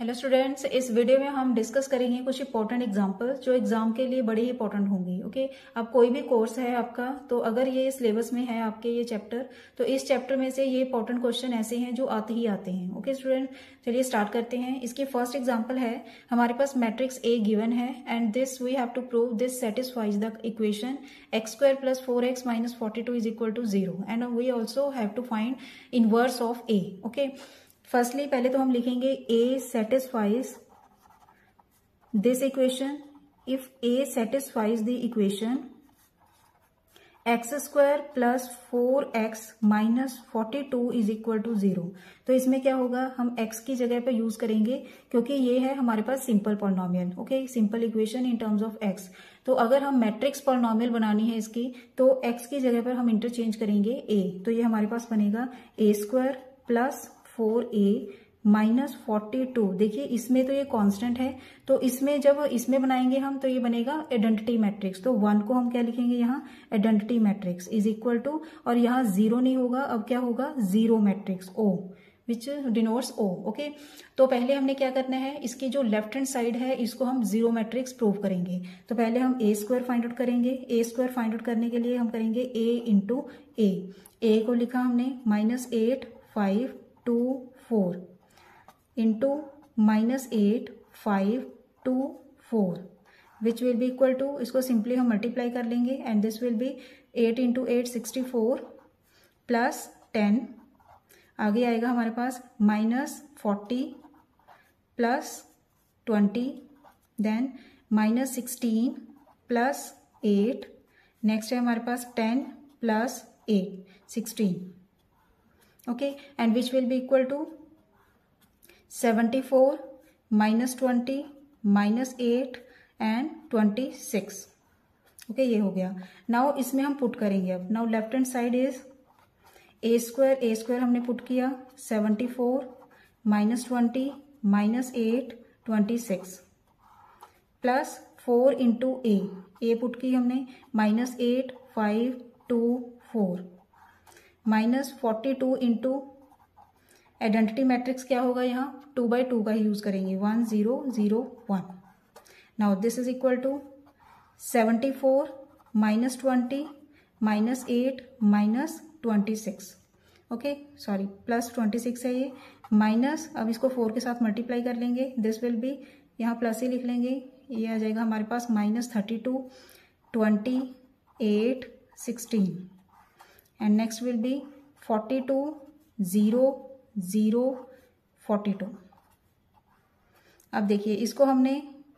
Hello students, इस video में हम डिस्कस करेंगे कुछ इंपॉर्टेंट एग्जांपल जो एग्जाम के लिए बड़े ही इंपॉर्टेंट होंगे। ओके, अब कोई भी कोर्स है आपका, तो अगर ये सिलेबस में है आपके ये चैप्टर, तो इस चैप्टर में से ये इंपॉर्टेंट क्वेश्चन ऐसे हैं जो आते ही आते हैं। ओके स्टूडेंट, चलिए स्टार्ट करते हैं। इसकी फर्स्ट एग्जाम्पल है, हमारे पास मैट्रिक्स ए गिवन है and this we have to prove this satisfies the equation x² + 4x - 42 is equal to 0 and we also have to find inverse of A. Okay, firstly पहले तो हम लिखेंगे A satisfies this equation if A satisfies the equation x² + 4x - 42 is equal to 0। तो इसमें क्या होगा, हम x की जगह पे यूज करेंगे क्योंकि ये है हमारे पास simple polynomial. Okay, simple equation in terms of x। तो अगर हम मैट्रिक्स पॉलिनोमियल बनानी है इसकी, तो x की जगह पर हम इंटरचेंज करेंगे a। तो ये हमारे पास बनेगा a² + 4a - 42। देखिए इसमें तो ये कांस्टेंट है, तो इसमें जब इसमें बनाएंगे हम तो ये बनेगा आइडेंटिटी मैट्रिक्स। तो 1 को हम क्या लिखेंगे यहाँ, identity matrix is equal to, और यहाँ 0 नहीं होगा, अब क्या होगा, 0 matrix O which denotes O। Okay, तो पहले हमने क्या करना है, इसकी जो लेफ्ट हैंड साइड है इसको हम 0 मैट्रिक्स प्रूव करेंगे। तो पहले हम a² फाइंड आउट करेंगे। a² फाइंड आउट करने के लिए हम करेंगे a इंटू a को लिखा हमने -8 5 2 4 into -8 5 2 4 which will be equal to, इसको सिंपली हम मल्टीप्लाई कर लेंगे and this will be 8 × 8 64 plus 10, आगे आएगा हमारे पास -40 प्लस 20, देन -16 प्लस 8, नेक्स्ट है हमारे पास 10 plus 8 16। Okay, and which will be equal to 74 -20 -8 and 26। Okay, ये हो गया। नाउ इसमें हम पुट करेंगे। अब now left hand side is a² हमने पुट किया 74 -20 -8 26 प्लस 4 इंटू a पुट की हमने -8 5 2 4 -42 इंटू आइडेंटिटी मैट्रिक्स क्या होगा, यहाँ 2 by 2 का ही यूज करेंगे 1 0 0 1। Now this is equal to 74 -20 -8 -26। Okay sorry, plus 26 है ये, माइनस, अब इसको 4 के साथ मल्टीप्लाई कर लेंगे, दिस विल बी, यहाँ प्लस ही लिख लेंगे, ये आ जाएगा हमारे पास -32 28 16 and next will be 42 0 0 42। अब देखिए इसको हमने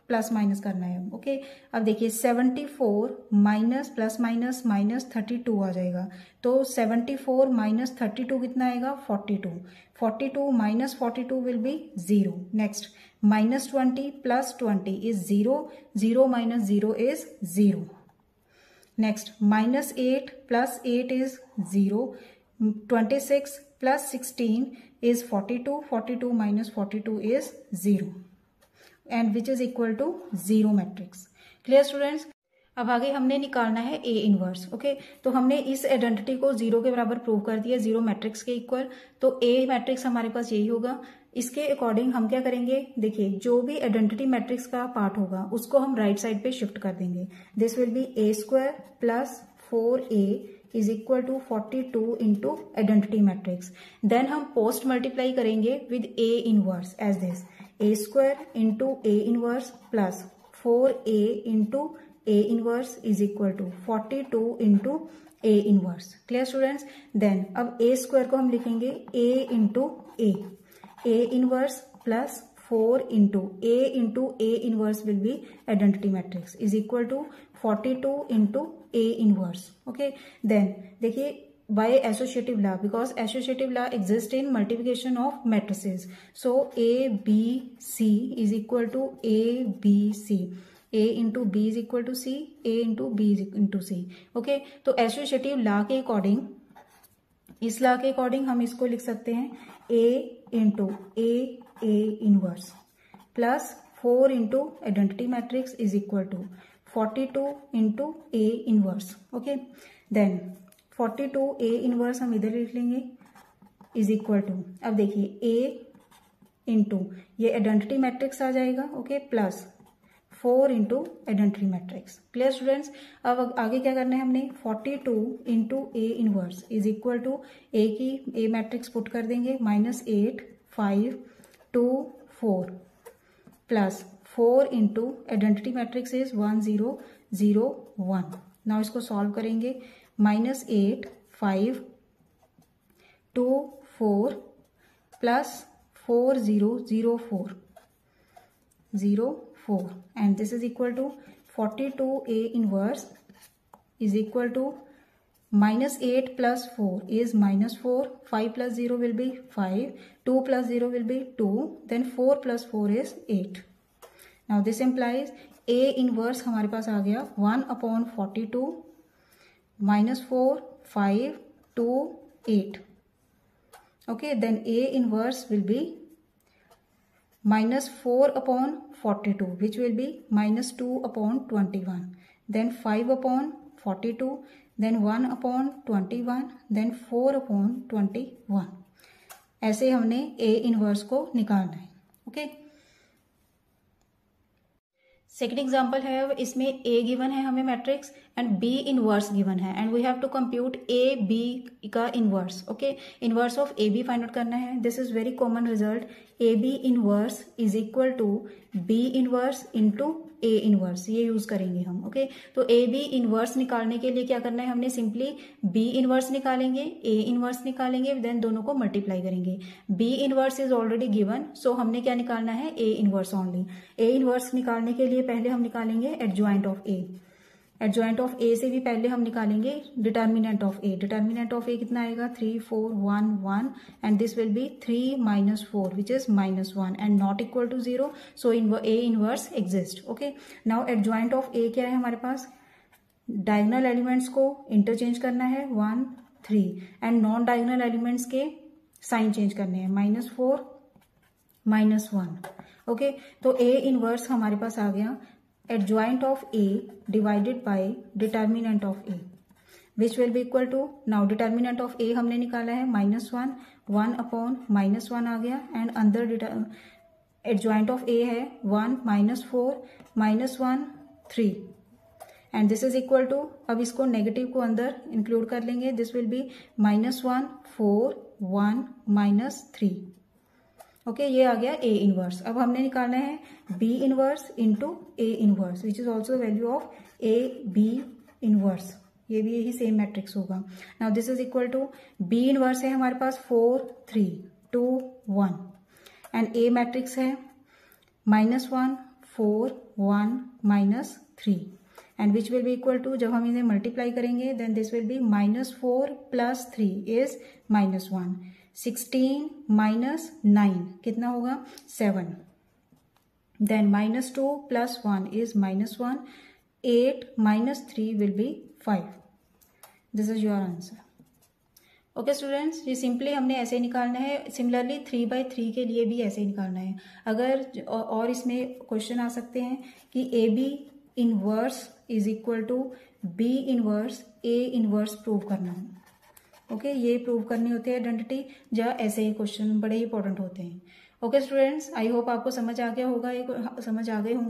प्लस माइनस करना है। ओके, अब देखिए 74 माइनस प्लस माइनस -32 आ जाएगा, तो 74 - 32 कितना आएगा, 42। 42 - 42 will be 0। Next -20 plus 20 is 0, 0 - 0 is 0। Next, -8 plus 8 is 0. 26 plus 16 is 42. 42 minus 42 is 0. And which is equal to 0 matrix. Clear students? अब आगे हमने निकालना है A इनवर्स। ओके, तो हमने इस आइडेंटिटी को 0 के बराबर प्रूव कर दिया, 0 मैट्रिक्स के इक्वल। तो A मैट्रिक्स हमारे पास यही होगा। इसके अकॉर्डिंग हम क्या करेंगे, देखिए जो भी आइडेंटिटी मैट्रिक्स का पार्ट होगा उसको हम राइट साइड पे शिफ्ट कर देंगे। This will be a² + 4a is equal to 42 into identity matrix. Then हम पोस्ट मल्टीप्लाई करेंगे with A inverse as this, a² into A inverse plus 4a into A inverse is equal to 42 into A inverse. Clear students? Then अब a² को हम लिखेंगे a into A inverse plus 4 into A inverse will be identity matrix is equal to 42 into A inverse. Okay, then देखिए by associative law, because associative law exist in multiplication of matrices, so ABC is equal to ABC, A into B is equal to C, A into B into C। Okay, तो associative law के according, इस law के according हम इसको लिख सकते हैं A into A inverse plus 4 into identity matrix is equal to 42 into A inverse. Okay, then 42 A inverse हम इधर लिख लेंगे इज इक्वल टू, अब देखिए A इंटू ये आइडेंटिटी मैट्रिक्स आ जाएगा, okay, plus 4 into identity matrix. Clear students? अब आगे क्या करना है हमने, 42 into A inverse is equal to A की ए मैट्रिक्स पुट कर देंगे, -8 5 2 4 plus 4 into identity matrix is 1 0 0 1। Now इसको सॉल्व करेंगे, -8 5 2 4 plus 4 0 0 4 0 4 and this is equal to 42a inverse is equal to -8 plus 4 is -4, 5 plus 0 will be 5, 2 plus 0 will be 2, then 4 plus 4 is 8. Now this implies a inverse हमारे पास आ गया 1/42 -4 5 2 8. Okay, then a inverse will be -4/42 which will be -2/21, then 5/42, then 1/21, then 4/21। ऐसे हमने a inverse को निकालना है, okay. Second example है, इसमें a given है हमें matrix and b inverse given है and we have to compute a b का inverse, okay. Inverse of a b find out करना है। This is very common result, a b inverse is equal to b inverse into a inverse, ये use करेंगे हम, okay. तो a b inverse निकालने के लिए क्या करना है, हमने सिंपली b इनवर्स निकालेंगे, a इनवर्स निकालेंगे, देन दोनों को मल्टीप्लाई करेंगे। b inverse is already given, so हमने क्या निकालना है, a inverse only. a inverse निकालने के लिए पहले हम निकालेंगे adjoint of a। Adjoint of a से भी पहले हम निकालेंगे determinant of a। Determinant of a कितना आएगा, 3 4 1 1 and this will be 3 -4 which is -1 and not equal to 0, so a inverse exist, okay. Now adjoint of a क्या है हमारे पास, डायगोनल एलिमेंट्स को इंटरचेंज करना है 1 3 एंड नॉन डायगोनल एलिमेंट्स के साइन चेंज करने हैं, -4 -1, ओके। तो a इनवर्स हमारे पास आ गया adjoint of a divided by determinant of a which will be equal to, now determinant of a हमने निकाला है -1, 1/-1 आ गया एंड अंदर adjoint of a है 1 -4 -1 3 and this is equal to, अब इसको नेगेटिव को अंदर इंक्लूड कर लेंगे, दिस विल बी -1 4 1 -3, ओके। ये आ गया a इनवर्स। अब हमने निकालना है b inverse into a inverse which is also value of a b inverse, ये भी यही सेम मैट्रिक्स होगा। Now this is equal to, b inverse है हमारे पास 4 3 2 1 एंड a मैट्रिक्स है -1 4 1 -3 and which will be equal to, जब हम इन्हें मल्टीप्लाई करेंगे then this will be -4 + 3 is -1, 16 -9 कितना होगा, 7, देन -2 + 1 is -1, 8 -3 will be 5। This is your answer, okay students. ये सिंपली हमने ऐसे निकालना है। सिमिलरली 3/3 के लिए भी ऐसे ही निकालना है। अगर और इसमें क्वेश्चन आ सकते हैं कि A B inverse is equal to B inverse A inverse prove करना है, ओके। ये प्रूव करनी होती है आइडेंटिटी, या ऐसे ही क्वेश्चन बड़े इंपॉर्टेंट होते हैं, ओके स्टूडेंट्स। आई होप आपको समझ आ गए होंगे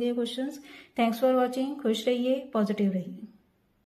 ये क्वेश्चंस। Thanks for watching. खुश रहिए, पॉजिटिव रहिए।